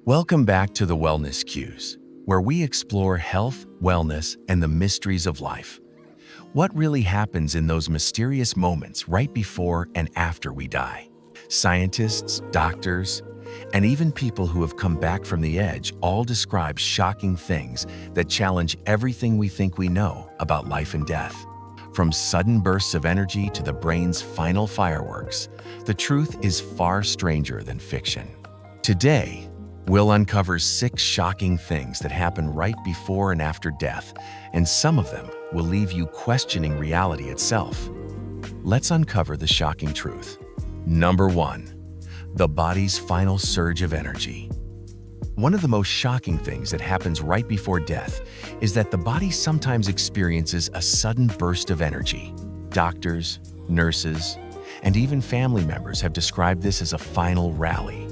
Welcome back to the Wellness Cues, where we explore health, wellness, and the mysteries of life. What really happens in those mysterious moments right before and after we die? Scientists, doctors, and even people who have come back from the edge all describe shocking things that challenge everything we think we know about life and death. From sudden bursts of energy to the brain's final fireworks, the truth is far stranger than fiction. Today, we'll uncover 6 shocking things that happen right before and after death, and some of them will leave you questioning reality itself. Let's uncover the shocking truth. Number 1. The body's final surge of energy. One of the most shocking things that happens right before death is that the body sometimes experiences a sudden burst of energy. Doctors, nurses, and even family members have described this as a final rally.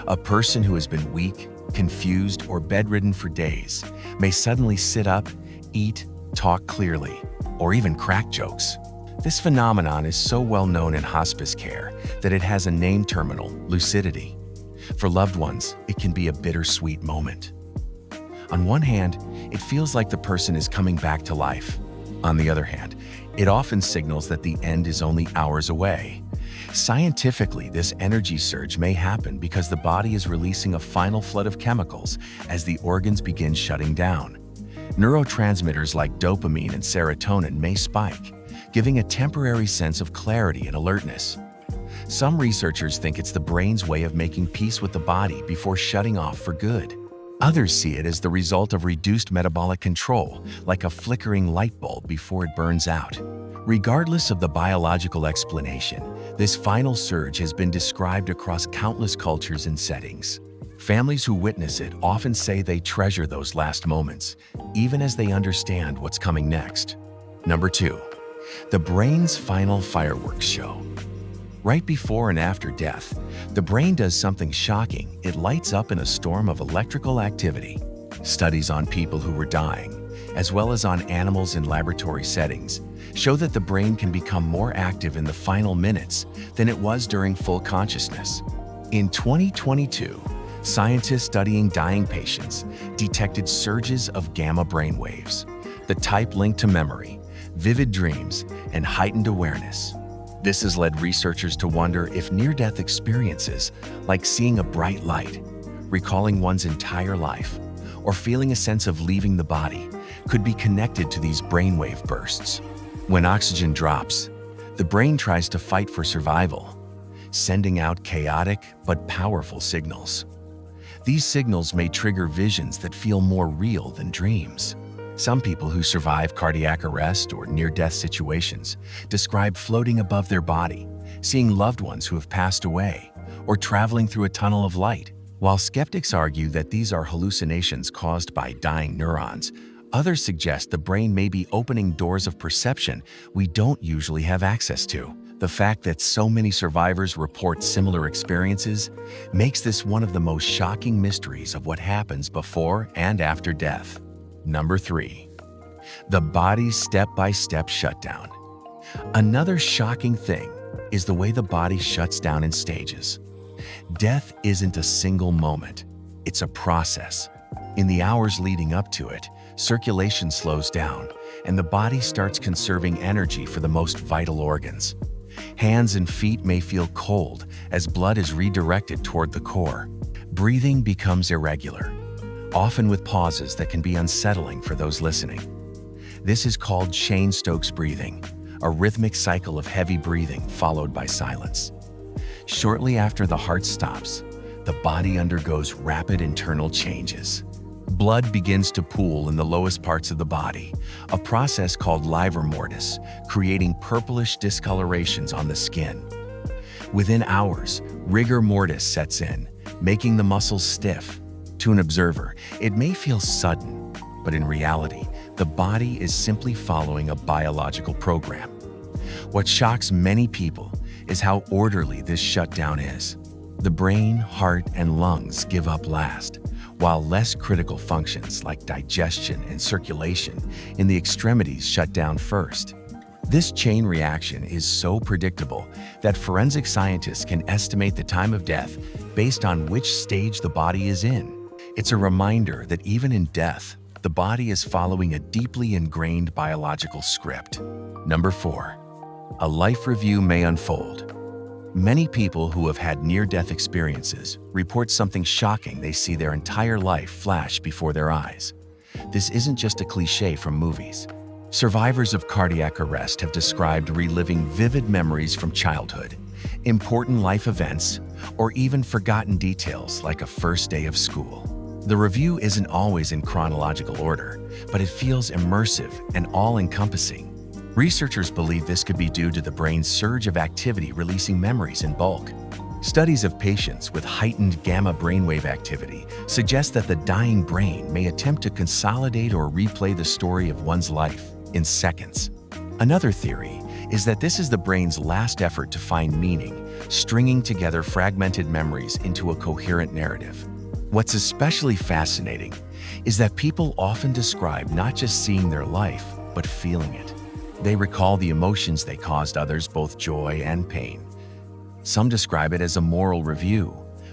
A person who has been weak, confused, or bedridden for days may suddenly sit up, eat, talk clearly, or even crack jokes. This phenomenon is so well known in hospice care that it has a name terminal, lucidity. For loved ones, it can be a bittersweet moment. On one hand, it feels like the person is coming back to life. On the other hand, it often signals that the end is only hours away. Scientifically, this energy surge may happen because the body is releasing a final flood of chemicals as the organs begin shutting down. Neurotransmitters like dopamine and serotonin may spike, giving a temporary sense of clarity and alertness. Some researchers think it's the brain's way of making peace with the body before shutting off for good. Others see it as the result of reduced metabolic control, like a flickering light bulb before it burns out. Regardless of the biological explanation, this final surge has been described across countless cultures and settings. Families who witness it often say they treasure those last moments, even as they understand what's coming next. Number 2. The brain's final fireworks show. Right before and after death, the brain does something shocking. It lights up in a storm of electrical activity. Studies on people who were dying, as well as on animals in laboratory settings, show that the brain can become more active in the final minutes than it was during full consciousness. In 2022, scientists studying dying patients detected surges of gamma brainwaves, the type linked to memory, vivid dreams, and heightened awareness. This has led researchers to wonder if near-death experiences, like seeing a bright light, recalling one's entire life, or feeling a sense of leaving the body, could be connected to these brainwave bursts. When oxygen drops, the brain tries to fight for survival, sending out chaotic but powerful signals. These signals may trigger visions that feel more real than dreams. Some people who survive cardiac arrest or near-death situations describe floating above their body, seeing loved ones who have passed away, or traveling through a tunnel of light. While skeptics argue that these are hallucinations caused by dying neurons, others suggest the brain may be opening doors of perception we don't usually have access to. The fact that so many survivors report similar experiences makes this one of the most shocking mysteries of what happens before and after death. Number 3. The body's step-by-step shutdown. Another shocking thing is the way the body shuts down in stages. Death isn't a single moment, it's a process. In the hours leading up to it, circulation slows down, and the body starts conserving energy for the most vital organs. Hands and feet may feel cold as blood is redirected toward the core. Breathing becomes irregular, often with pauses that can be unsettling for those listening. This is called Cheyne-Stokes breathing, a rhythmic cycle of heavy breathing followed by silence. Shortly after the heart stops, the body undergoes rapid internal changes. Blood begins to pool in the lowest parts of the body, a process called livor mortis, creating purplish discolorations on the skin. Within hours, rigor mortis sets in, making the muscles stiff. To an observer, it may feel sudden, but in reality, the body is simply following a biological program. What shocks many people is how orderly this shutdown is. The brain, heart, and lungs give up last, while less critical functions like digestion and circulation in the extremities shut down first. This chain reaction is so predictable that forensic scientists can estimate the time of death based on which stage the body is in. It's a reminder that even in death, the body is following a deeply ingrained biological script. Number 4. A life review may unfold. Many people who have had near-death experiences report something shocking they see their entire life flash before their eyes. This isn't just a cliché from movies. Survivors of cardiac arrest have described reliving vivid memories from childhood, important life events, or even forgotten details like a first day of school. The review isn't always in chronological order, but it feels immersive and all-encompassing. Researchers believe this could be due to the brain's surge of activity releasing memories in bulk. Studies of patients with heightened gamma brainwave activity suggest that the dying brain may attempt to consolidate or replay the story of one's life in seconds. Another theory is that this is the brain's last effort to find meaning, stringing together fragmented memories into a coherent narrative. What's especially fascinating is that people often describe not just seeing their life, but feeling it. They recall the emotions they caused others, both joy and pain. Some describe it as a moral review,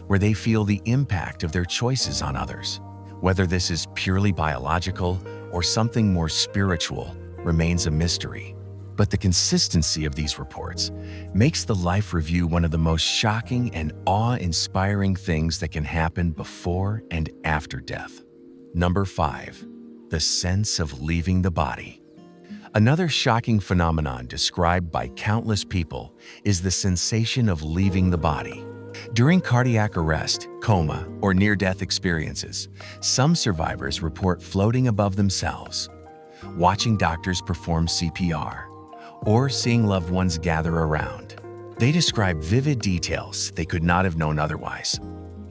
where they feel the impact of their choices on others. Whether this is purely biological or something more spiritual remains a mystery. But the consistency of these reports makes the life review one of the most shocking and awe-inspiring things that can happen before and after death. Number 5. The sense of leaving the body. Another shocking phenomenon described by countless people is the sensation of leaving the body. During cardiac arrest, coma, or near-death experiences, some survivors report floating above themselves, watching doctors perform CPR, or seeing loved ones gather around. They describe vivid details they could not have known otherwise.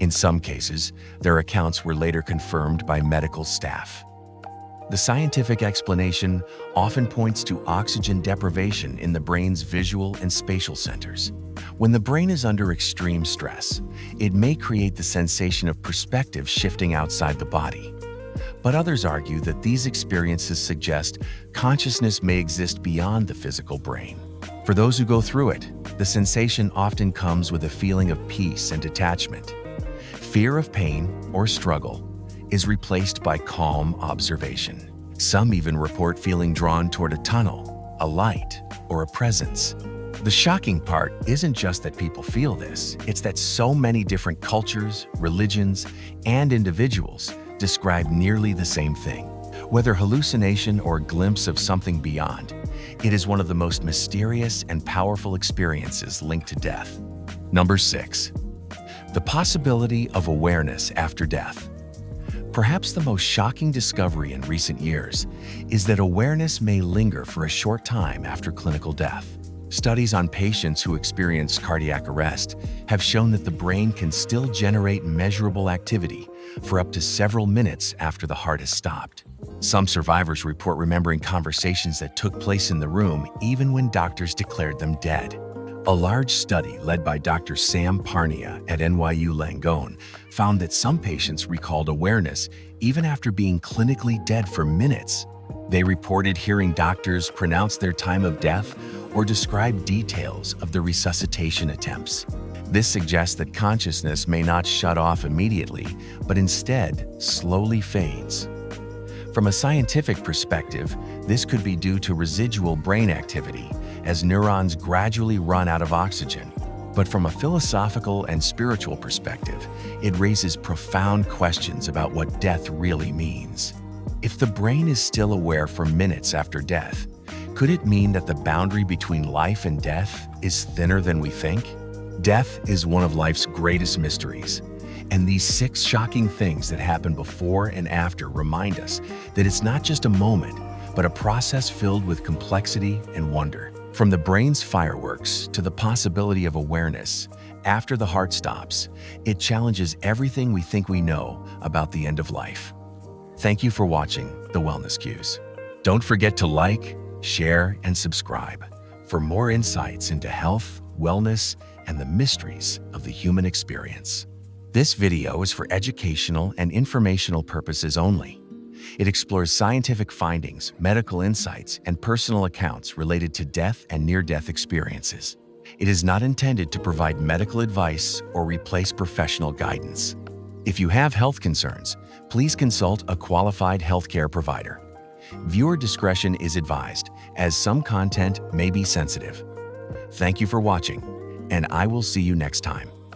In some cases, their accounts were later confirmed by medical staff. The scientific explanation often points to oxygen deprivation in the brain's visual and spatial centers. When the brain is under extreme stress, it may create the sensation of perspective shifting outside the body. But others argue that these experiences suggest consciousness may exist beyond the physical brain. For those who go through it, the sensation often comes with a feeling of peace and detachment. Fear of pain or struggle is replaced by calm observation. Some even report feeling drawn toward a tunnel, a light, or a presence. The shocking part isn't just that people feel this, it's that so many different cultures, religions, and individuals describe nearly the same thing. Whether hallucination or glimpse of something beyond, it is one of the most mysterious and powerful experiences linked to death. Number 6. The possibility of awareness after death. Perhaps the most shocking discovery in recent years is that awareness may linger for a short time after clinical death. Studies on patients who experience cardiac arrest have shown that the brain can still generate measurable activity for up to several minutes after the heart has stopped. Some survivors report remembering conversations that took place in the room even when doctors declared them dead. A large study led by Dr. Sam Parnia at NYU Langone found that some patients recalled awareness even after being clinically dead for minutes. They reported hearing doctors pronounce their time of death or describe details of the resuscitation attempts. This suggests that consciousness may not shut off immediately, but instead slowly fades. From a scientific perspective, this could be due to residual brain activity as neurons gradually run out of oxygen. But from a philosophical and spiritual perspective, it raises profound questions about what death really means. If the brain is still aware for minutes after death, could it mean that the boundary between life and death is thinner than we think? Death is one of life's greatest mysteries, and these 6 shocking things that happen before and after remind us that it's not just a moment, but a process filled with complexity and wonder. From the brain's fireworks to the possibility of awareness after the heart stops, it challenges everything we think we know about the end of life. Thank you for watching The Wellness Cues. Don't forget to like, share, and subscribe for more insights into health, wellness, and the mysteries of the human experience. This video is for educational and informational purposes only. It explores scientific findings, medical insights, and personal accounts related to death and near-death experiences. It is not intended to provide medical advice or replace professional guidance. If you have health concerns, please consult a qualified healthcare provider. Viewer discretion is advised, as some content may be sensitive. Thank you for watching, and I will see you next time.